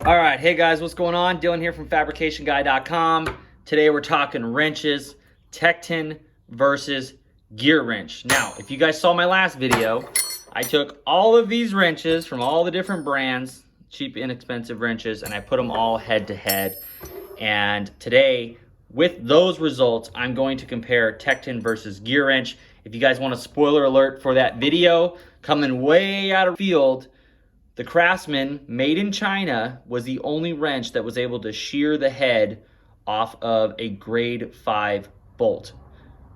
All right, hey guys, what's going on? Dylan here from fabricationguy.com. Today we're talking wrenches, Tecton versus GearWrench. Now, if you guys saw my last video, I took all of these wrenches from all the different brands, cheap, inexpensive wrenches, and I put them all head to head. And today, with those results, I'm going to compare Tecton versus GearWrench. If you guys want a spoiler alert for that video, coming way out of field, the Craftsman, made in China, was the only wrench that was able to shear the head off of a grade 5 bolt.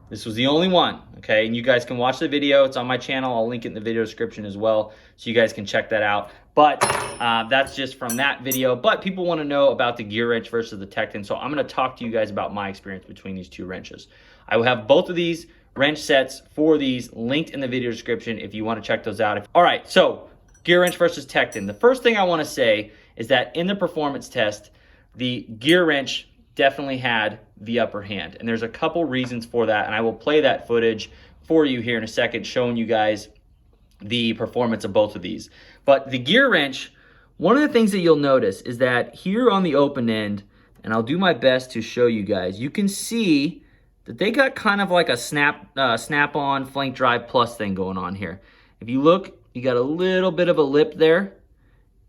This was the only one, okay? And you guys can watch the video. It's on my channel. I'll link it in the video description as well, so you guys can check that out. But that's just from that video. But people want to know about the GearWrench versus the Tecton, so I'm going to talk to you guys about my experience between these two wrenches. I will have both of these wrench sets for these linked in the video description if you want to check those out. All right, so GearWrench versus Tecton. The first thing I want to say is that in the performance test, the GearWrench definitely had the upper hand. And there's a couple reasons for that, and I will play that footage for you here in a second, showing you guys the performance of both of these. But the GearWrench, one of the things that you'll notice is that here on the open end, and I'll do my best to show you guys, you can see that they got kind of like a snap-on flank drive plus thing going on here. If you look, you got a little bit of a lip there,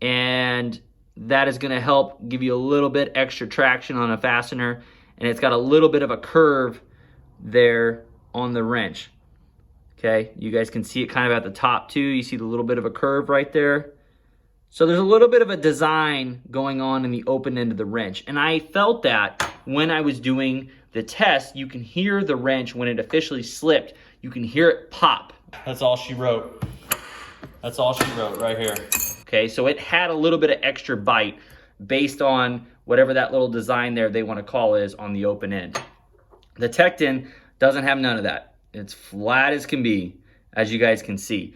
and that is going to help give you a little bit extra traction on a fastener, and it's got a little bit of a curve there on the wrench. Okay, you guys can see it kind of at the top too. You see the little bit of a curve right there. So there's a little bit of a design going on in the open end of the wrench, and I felt that when I was doing the test. You can hear the wrench when it officially slipped. You can hear it pop. That's all she wrote. That's all she wrote right here. Okay, so it had a little bit of extra bite based on whatever that little design there they want to call is on the open end. The Tecton doesn't have none of that. It's flat as can be, as you guys can see.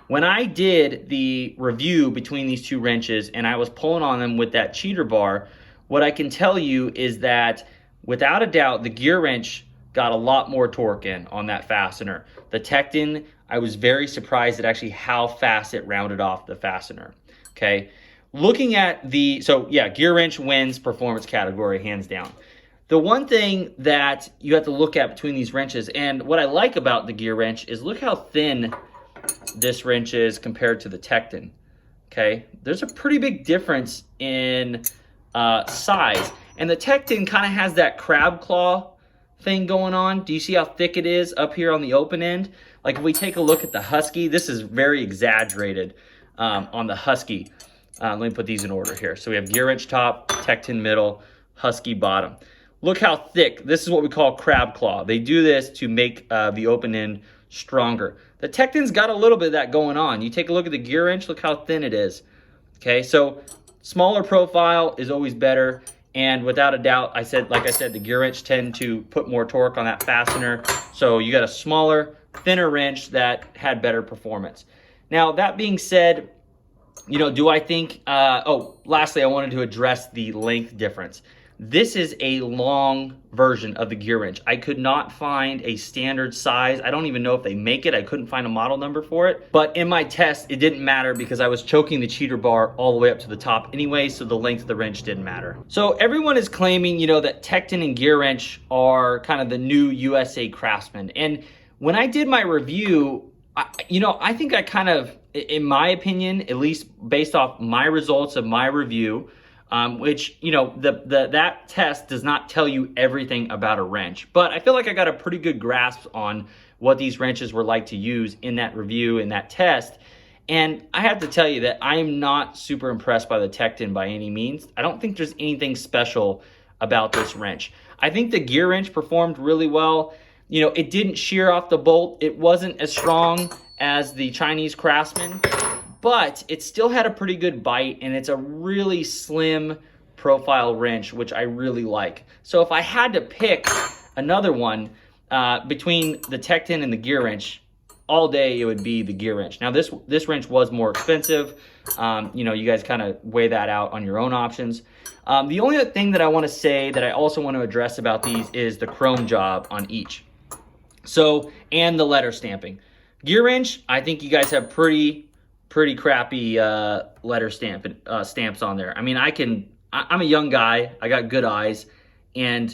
When I did the review between these two wrenches and I was pulling on them with that cheater bar, what I can tell you is that without a doubt, the GearWrench got a lot more torque in on that fastener. The Tecton, I was very surprised at actually how fast it rounded off the fastener, okay? Looking at the, so yeah, GearWrench wins performance category, hands down. The one thing that you have to look at between these wrenches, and what I like about the GearWrench is look how thin this wrench is compared to the Tecton, okay? There's a pretty big difference in size. And the Tecton kind of has that crab claw thing going on. Do you see how thick it is up here on the open end? Like if we take a look at the Husky, this is very exaggerated on the Husky. Let me put these in order here. So we have GearWrench top, Tecton middle, Husky bottom. Look how thick. This is what we call crab claw. They do this to make the open end stronger. The Tecton's got a little bit of that going on. You take a look at the GearWrench, look how thin it is. Okay, so smaller profile is always better. And without a doubt, like I said, the GearWrench tend to put more torque on that fastener. So you got a smaller, thinner wrench that had better performance. Now, that being said, you know, do I think, lastly, I wanted to address the length difference. This is a long version of the GearWrench. I could not find a standard size. I don't even know if they make it. I couldn't find a model number for it. But in my test, it didn't matter because I was choking the cheater bar all the way up to the top anyway, so the length of the wrench didn't matter. So everyone is claiming, you know, that Tecton and GearWrench are kind of the new USA Craftsman. And when I did my review, I think I kind of, in my opinion, at least based off my results of my review, which, you know, that test does not tell you everything about a wrench. But I feel like I got a pretty good grasp on what these wrenches were like to use in that review, in that test. And I have to tell you that I am not super impressed by the Tecton by any means. I don't think there's anything special about this wrench. I think the GearWrench performed really well. You know, it didn't shear off the bolt. It wasn't as strong as the Chinese Craftsman, but it still had a pretty good bite, and it's a really slim profile wrench, which I really like. So if I had to pick another one between the Tecton and the GearWrench, all day it would be the GearWrench. Now this wrench was more expensive. You know, you guys kind of weigh that out on your own options. The only other thing that I want to say that I also want to address about these is the chrome job on each. So, and the letter stamping. GearWrench, I think you guys have pretty pretty crappy stamps on there. I mean, I'm a young guy, I got good eyes, and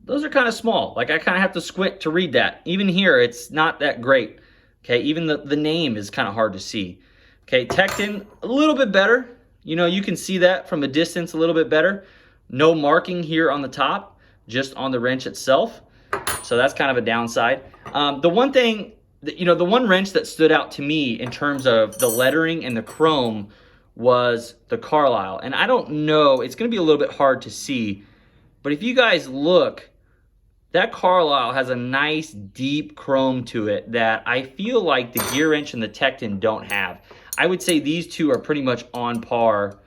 those are kind of small. Like, I kind of have to squint to read that. Even here, it's not that great. Okay, even the name is kind of hard to see. Okay, Tecton, a little bit better. You know, you can see that from a distance a little bit better. No marking here on the top, just on the wrench itself. So that's kind of a downside. The one thing, the one wrench that stood out to me in terms of the lettering and the chrome was the Carlisle. And I don't know, it's going to be a little bit hard to see, but if you guys look, that Carlisle has a nice deep chrome to it that I feel like the GearWrench and the Tecton don't have. I would say these two are pretty much on par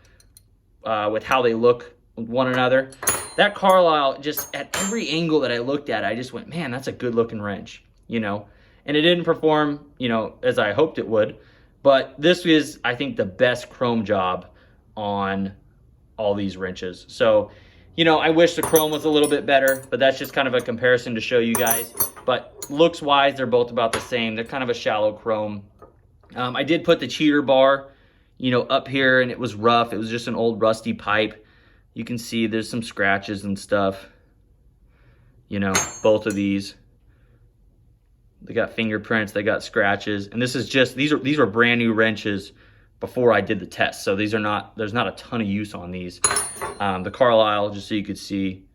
with how they look with one another. That Carlisle, just at every angle that I looked at, I just went, man, that's a good looking wrench, you know. And it didn't perform, you know, as I hoped it would. But this is, I think, the best chrome job on all these wrenches. So, you know, I wish the chrome was a little bit better, but that's just kind of a comparison to show you guys. But looks-wise, they're both about the same. They're kind of a shallow chrome. I did put the cheater bar, you know, up here, and it was rough. It was just an old rusty pipe. You can see there's some scratches and stuff. You know, both of these. They got fingerprints, they got scratches. And this is just, these are brand new wrenches before I did the test. So these are not, there's not a ton of use on these. The Carlisle, just so you could see,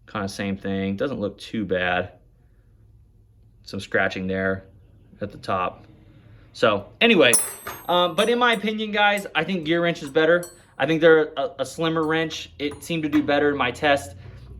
kind of same thing. Doesn't look too bad. Some scratching there at the top. So anyway, but in my opinion, guys, I think GearWrench is better. I think they're a slimmer wrench. It seemed to do better in my test.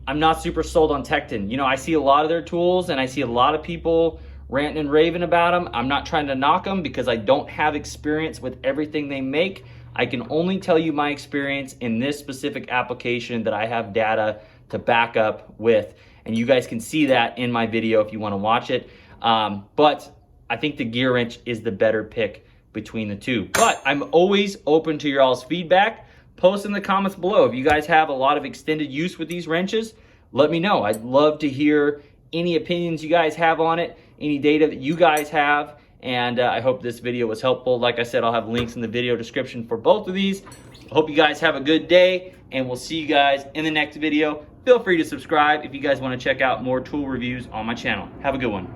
I'm not super sold on Tecton. You know, I see a lot of their tools and I see a lot of people ranting and raving about them. I'm not trying to knock them because I don't have experience with everything they make. I can only tell you my experience in this specific application that I have data to back up with. And you guys can see that in my video if you want to watch it. But I think the GearWrench is the better pick between the two. But I'm always open to your all's feedback. Post in the comments below. If you guys have a lot of extended use with these wrenches, let me know. I'd love to hear any opinions you guys have on it, any data that you guys have, and I hope this video was helpful. Like I said, I'll have links in the video description for both of these. I hope you guys have a good day, and we'll see you guys in the next video. Feel free to subscribe if you guys want to check out more tool reviews on my channel. Have a good one.